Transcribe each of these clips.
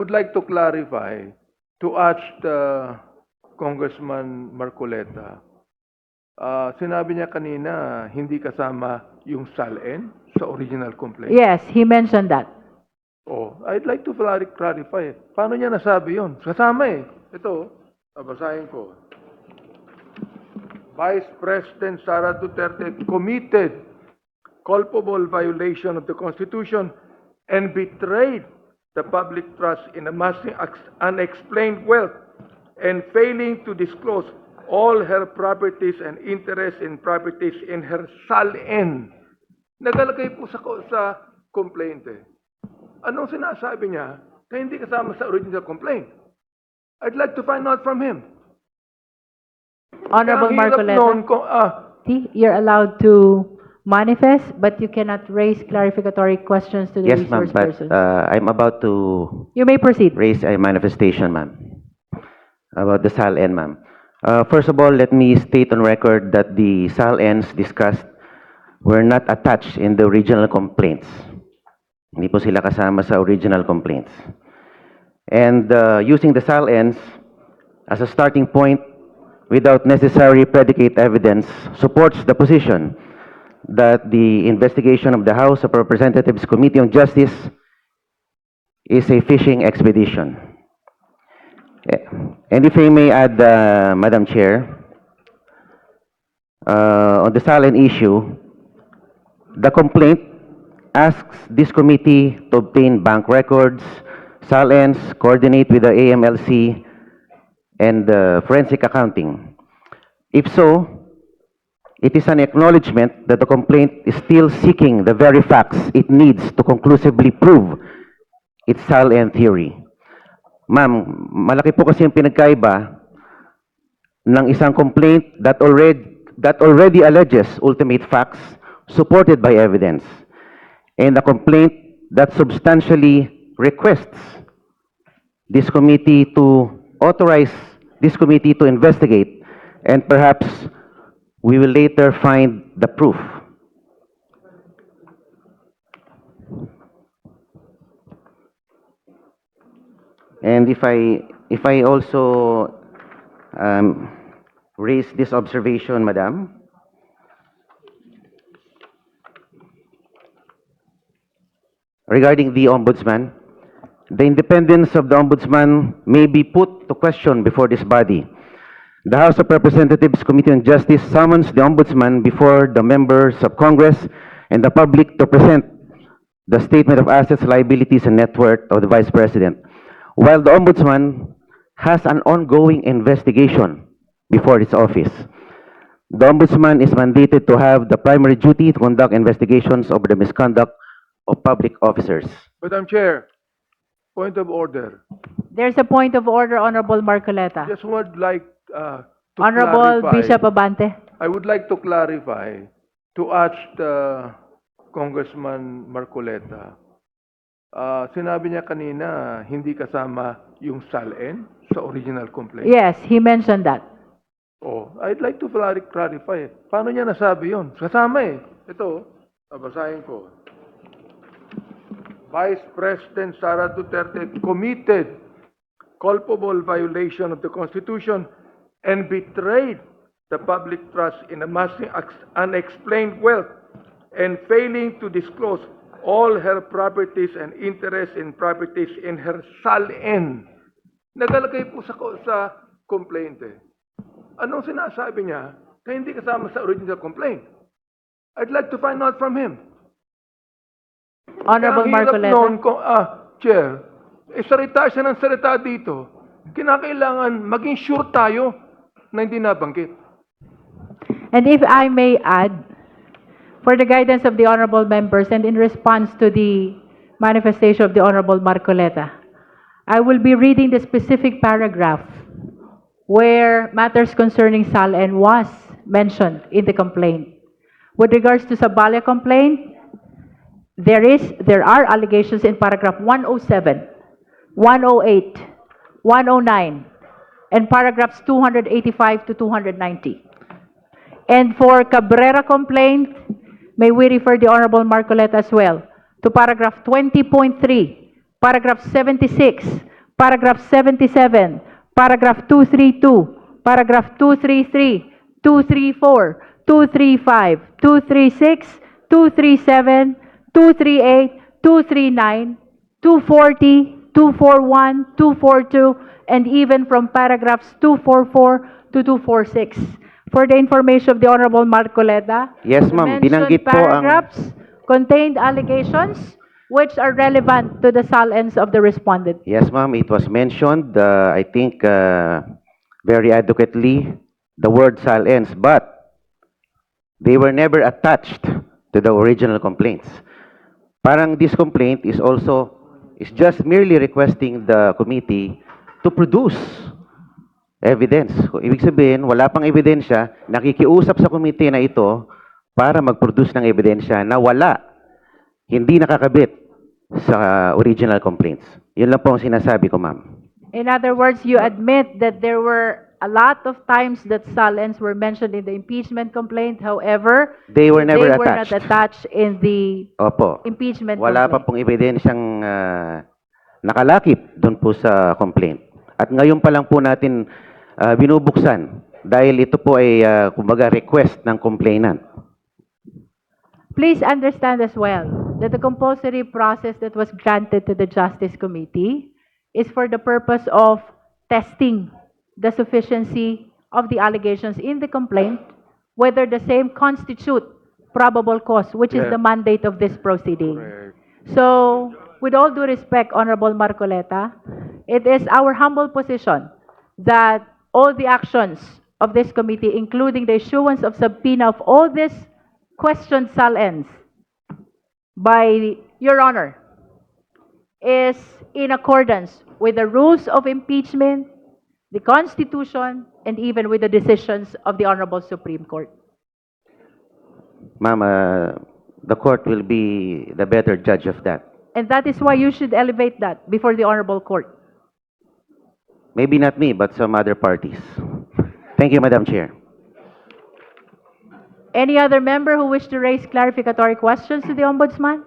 Would like to clarify to ask Congressman Marcoleta. Sinabi niya kanina hindi kasama yung SALN sa original complaint. Yes, he mentioned that. Oh, I'd like to clarify. Paano niya nasabi yon? Kasama eh. Ito, babasahin ko. Vice President Sara Duterte committed culpable violation of the Constitution and betrayed the public trust in amassing unexplained wealth and failing to disclose all her properties and interests in properties in her SALN. Nagalagay po sa complaint eh. Anong sinasabi niya na hindi kasama sa original complaint? I'd like to find out from him. Honorable Kaya ang hirap Marcoleta, noon you're allowed to manifest, but you cannot raise clarificatory questions to the Yes, ma'am, resource but person. I'm about to You may proceed. raise a manifestation, ma'am, about the SALN, ma'am. First of all, let me state on record that the SALNs discussed were not attached in the original complaints. Hindi po sila kasama sa original complaints. And using the SALNs as a starting point without necessary predicate evidence supports the position that the investigation of the House of Representatives Committee on Justice is a fishing expedition. And if I may add, Madam Chair, on the SALN issue, the complaint asks this committee to obtain bank records, SALNs, coordinate with the AMLC, and forensic accounting. If so, it is an acknowledgement that the complaint is still seeking the very facts it needs to conclusively prove its SALN theory. Ma'am, malaki po kasi yung pinagkaiba ng isang complaint that already alleges ultimate facts supported by evidence, and a complaint that substantially requests this committee to authorize this committee to investigate, and perhaps we will later find the proof. And if I also raise this observation, Madam, regarding the Ombudsman, the independence of the Ombudsman may be put to question before this body. The House of Representatives Committee on Justice summons the Ombudsman before the members of Congress and the public to present the statement of assets, liabilities, and net worth of the Vice President. While the Ombudsman has an ongoing investigation before its office, the Ombudsman is mandated to have the primary duty to conduct investigations over the misconduct of public officers. Madam Chair, point of order. There's a point of order, Honorable Marcoleta. Just would like to Honorable clarify. Bishop Abante. I would like to clarify to ask Congressman Marcoleta. Sinabi niya kanina hindi kasama yung SALN sa original complaint. Yes, he mentioned that. Oh, I'd like to clarify. Paano niya nasabi yon? Kasama eh. Ito, babasahin ko. Vice President Sara Duterte committed culpable violation of the Constitution and betrayed the public trust in amassing unexplained wealth and failing to disclose all her properties and interests in properties in her SALN. Nagalagay po sa complaint eh. Anong sinasabi niya na hindi kasama sa original complaint? I'd like to find out from him. Honorable Kaya ang hirap Marcoleta. noon Chair, salita siya ng salita dito. Kinakailangan maging sure tayo na hindi nabanggit. And if I may add, for the guidance of the honorable members and in response to the manifestation of the Honorable Marcoleta, I will be reading the specific paragraph where matters concerning SALN was mentioned in the complaint. With regards to Sabala complaint, there are allegations in paragraph 107, 108, 109, and paragraphs 285 to 290. And for Cabrera complaint, may we refer the Honorable Marcoleta as well to paragraph 20.3, paragraph 76, paragraph 77, paragraph 232, paragraph 233, 234, 235, 236, 237, 238, 239, 240, 241, 242, and even from paragraphs 244 to 246. For the information of the Honorable Marcoleta, Yes, the ma'am. mentioned Binanggit po ang- paragraphs contained allegations which are relevant to the salens of the respondent. Yes, ma'am, it was mentioned, I think, very adequately, the word silence, but they were never attached to the original complaints. Parang this complaint is just merely requesting the committee to produce evidence. Kung ibig sabihin, wala pang ebidensya, nakikiusap sa committee na ito para mag-produce ng ebidensya na wala, hindi nakakabit sa original complaints. Yun lang po ang sinasabi ko, ma'am. In other words, you admit that there were a lot of times that salens were mentioned in the impeachment complaint. However, They were never they were not attached. attached in the Opo. impeachment Wala pa complaint. pong ebidensyang nakalakip doon po sa complaint. At ngayon pa lang po natin binubuksan dahil ito po ay kumbaga request ng complainant. Please understand as well that the compulsory process that was granted to the Justice Committee is for the purpose of testing the sufficiency of the allegations in the complaint, whether the same constitute probable cause, which is Yeah. the mandate of this proceeding. Correct. So, with all due respect, Honorable Marcoleta, it is our humble position that all the actions of this committee, including the issuance of subpoena of all these questioned salens by Your Honor, is in accordance with the rules of impeachment, the Constitution, and even with the decisions of the Honorable Supreme Court. Ma'am, the court will be the better judge of that. And that is why you should elevate that before the Honorable Court. Maybe not me, but some other parties. Thank you, Madam Chair. Any other member who wish to raise clarificatory questions to the Ombudsman?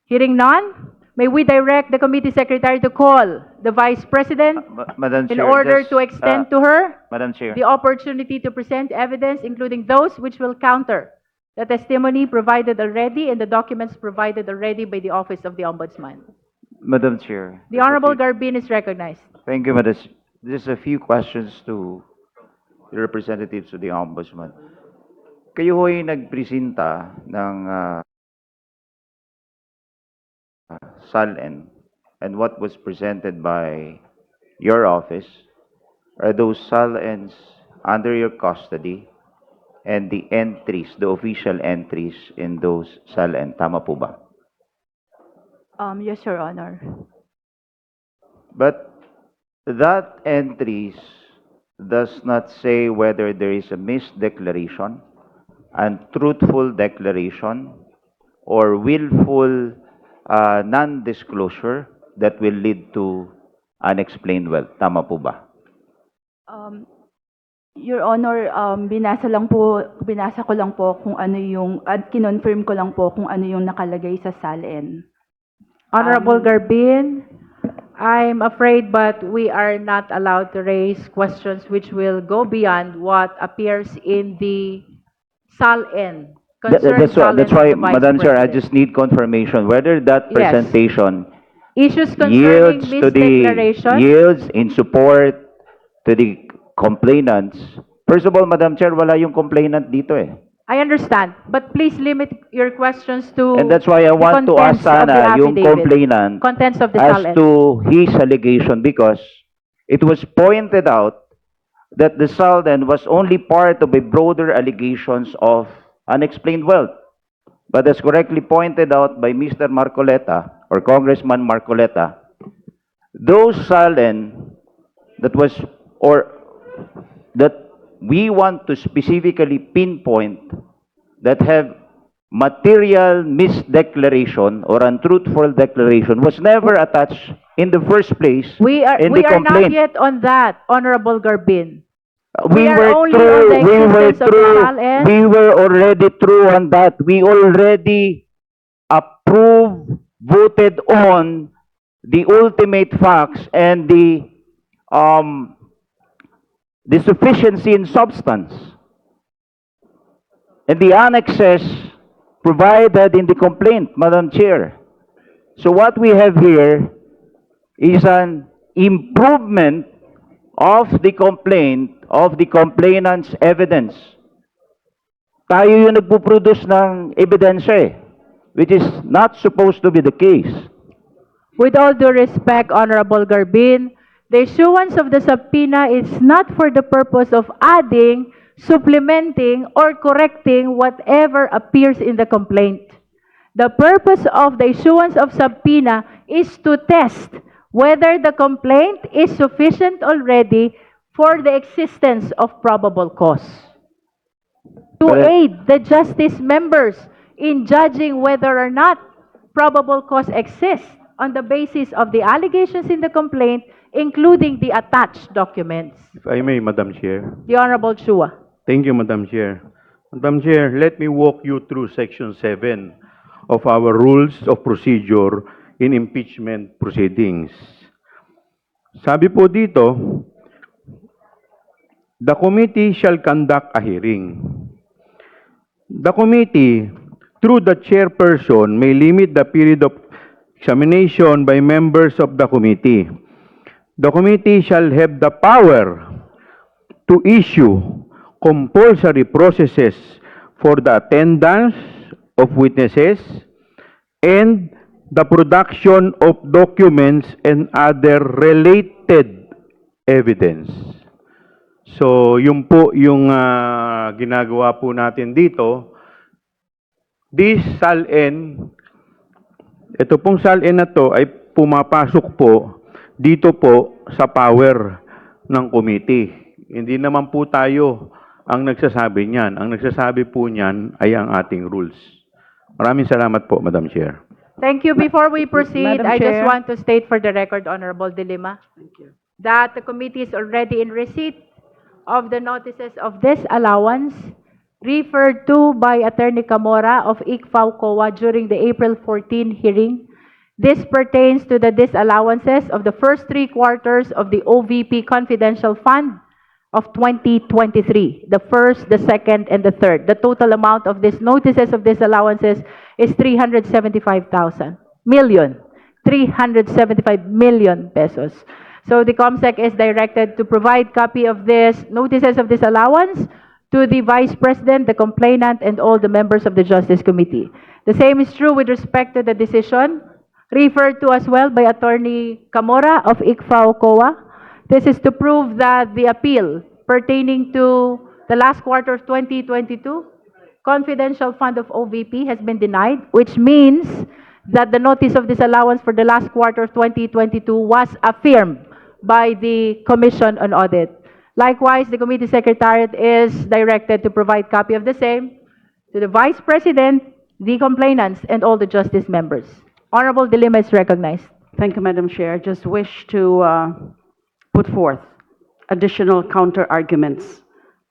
Hearing none, may we direct the committee secretary to call the Vice President Madam in Chair, order just, to extend to her Madam Chair, the opportunity to present evidence, including those which will counter the testimony provided already and the documents provided already by the Office of the Ombudsman. Madam Chair. The Honorable Garbin is recognized. Thank you, Madam. Just a few questions to the representatives of the Ombudsman. Kayo ho'y nagpresenta ng SALN, and what was presented by your office are those SALNs under your custody and the entries, the official entries in those SALN. Tama po ba? Yes, Your Honor. But that entries does not say whether there is a misdeclaration, untruthful declaration, or willful non-disclosure that will lead to unexplained wealth. Tama po ba? Your Honor, binasa ko lang po kung ano yung, at kinonfirm ko lang po kung ano yung nakalagay sa SALN. Honorable Garbin, I'm afraid but we are not allowed to raise questions which will go beyond what appears in the SALN. concerned SALN That's of why, the Vice Madam Chair, I President. just need confirmation whether that Yes. presentation Issues concerning yields to the, misdeclaration. yields in support to the complainants. First of all, Madam Chair, wala yung complainant dito eh. I understand, but please limit your questions to And that's why I the want to ask contents of the sana yung affidavit. complainant Contents of the as SALN. to his allegation, because it was pointed out that the SALN was only part of a broader allegations of unexplained wealth. But as correctly pointed out by Mr. Marcoleta, or Congressman Marcoleta, those SALN that was, or that we want to specifically pinpoint that have material misdeclaration or untruthful declaration was never attached in the first place We are in the not complaint. yet on that, Honorable Garbin. We we are were only through, on the we were existence of the through, SALN. we were already through on that. We already approved, voted on the ultimate facts and the sufficiency in substance. And the annexes provided in the complaint, Madam Chair. So what we have here is an improvement of the complaint, of the complainant's evidence. Tayo yung nagpuproduce ng ebidensya which is not supposed to be the case. With all due respect, Honorable Garbin, the issuance of the subpoena is not for the purpose of adding, supplementing, or correcting whatever appears in the complaint. The purpose of the issuance of subpoena is to test whether the complaint is sufficient already for the existence of probable cause. To But- aid the justice members in judging whether or not probable cause exists on the basis of the allegations in the complaint, including the attached documents. If I may, Madam Chair. The Honorable Chua. Thank you, Madam Chair. Madam Chair, let me walk you through Section 7 of our Rules of Procedure in Impeachment Proceedings. Sabi po dito, the committee shall conduct a hearing. The committee, through the chairperson, may limit the period of examination by members of the committee. The committee shall have the power to issue compulsory processes for the attendance of witnesses and the production of documents and other related evidence. So, yun po yung ginagawa po natin dito. This SALN, ito pong SALN na to ay pumapasok po dito po sa power ng committee. Hindi naman po tayo ang nagsasabi niyan. Ang nagsasabi po niyan ay ang ating rules. Maraming salamat po, Madam Chair. Thank you. Before we proceed, Madam I just Chair. want to state for the record, Honorable De Lima, that the committee is already in receipt of the notices of disallowance referred to by Attorney Camora of ICFAO COA during the April 14 hearing. This pertains to the disallowances of the first 3 quarters of the OVP Confidential Fund of 2023, the first, the second, and the third. The total amount of these notices of disallowances is 375 million pesos. So the COMSEC is directed to provide copy of this notices of disallowance to the Vice President, the complainant, and all the members of the Justice Committee. The same is true with respect to the decision referred to as well by Attorney Camora of ICFAO COA. This is to prove that the appeal pertaining to the last quarter of 2022 confidential fund of OVP has been denied, which means that the notice of disallowance for the last quarter of 2022 was affirmed by the Commission on Audit. Likewise, the committee secretariat is directed to provide copy of the same to the Vice President, the complainants, and all the justice members. Honorable De Lima is recognized. Thank you, Madam Chair. I just wish to put forth additional counter-arguments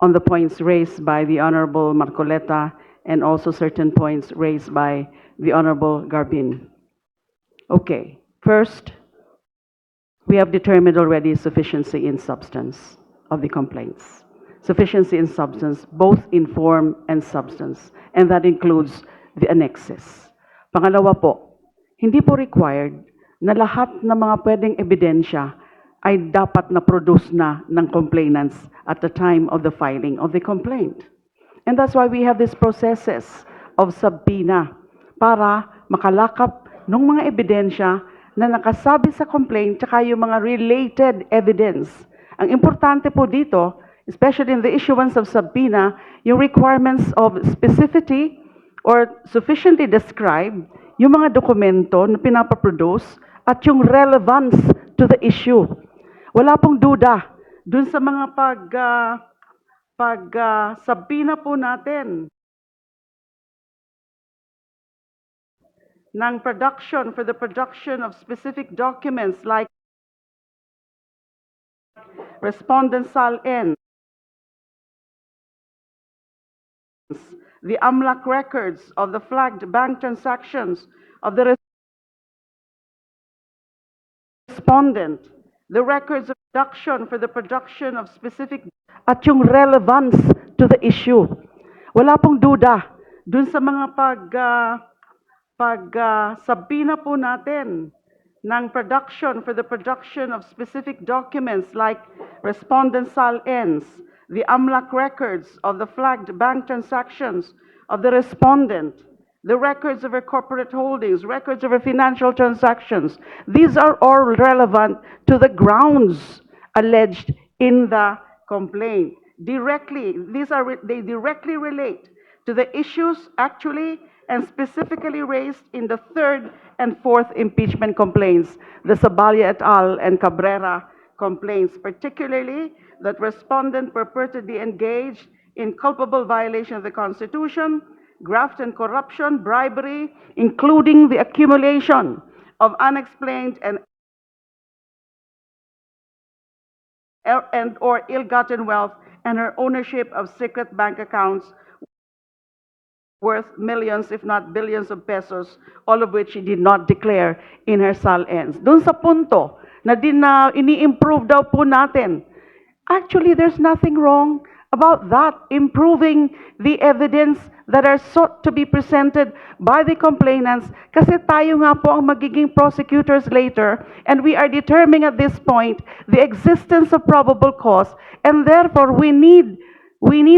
on the points raised by the Honorable Marcoleta and also certain points raised by the Honorable Garbin. Okay, first, we have determined already sufficiency in substance of the complaints. Sufficiency in substance, both in form and substance, and that includes the annexes. Pangalawa po, hindi po required na lahat ng mga pwedeng ebidensya ay dapat na produce na ng complainants at the time of the filing of the complaint. And that's why we have these processes of subpoena para makalakap ng mga ebidensya na nakasabi sa complaint tsaka yung mga related evidence. Ang importante po dito, especially in the issuance of subpoena, yung requirements of specificity or sufficiently described yung mga dokumento na pinapaproduce at yung relevance to the issue. Wala pong duda dun sa mga subpoena po natin ng production, for the production of specific documents like Respondent SALN, the AMLAC records of the flagged bank transactions of the respondent, the records of production for the production of specific at yung relevance to the issue. Wala pong duda dun sa mga sabina po natin ng production for the production of specific documents like respondent SAL-Ns, the AMLAC records of the flagged bank transactions of the respondent, the records of her corporate holdings, records of her financial transactions. These are all relevant to the grounds alleged in the complaint. They directly relate to the issues actually and specifically raised in the third and fourth impeachment complaints, the Sabalia et al. And Cabrera complaints, particularly that respondent purportedly engaged in culpable violation of the Constitution, graft and corruption, bribery, including the accumulation of unexplained and or ill-gotten wealth and her ownership of secret bank accounts worth millions, if not billions of pesos, all of which she did not declare in her SAL-Ns. Doon sa punto na ini-improve daw po natin, actually, there's nothing wrong about that, improving the evidence that are sought to be presented by the complainants, kasi tayo nga po ang magiging prosecutors later, and we are determining at this point the existence of probable cause, and therefore we need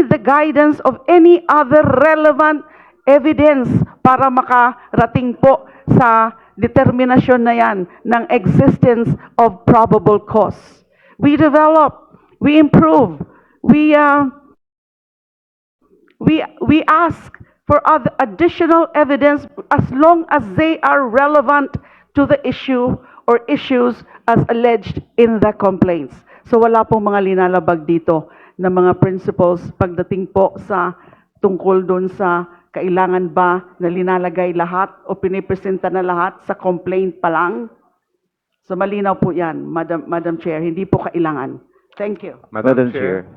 the guidance of any other relevant evidence para makarating po sa determinasyon na yan ng existence of probable cause. We develop, we improve, we ask for other additional evidence as long as they are relevant to the issue or issues as alleged in the complaints. So wala pong mga linalabag dito na mga principles pagdating po sa tungkol doon sa kailangan ba na linalagay lahat o pinipresenta na lahat sa complaint pa lang. So malinaw po yan, Madam Chair, hindi po kailangan. Thank you. Madam Chair,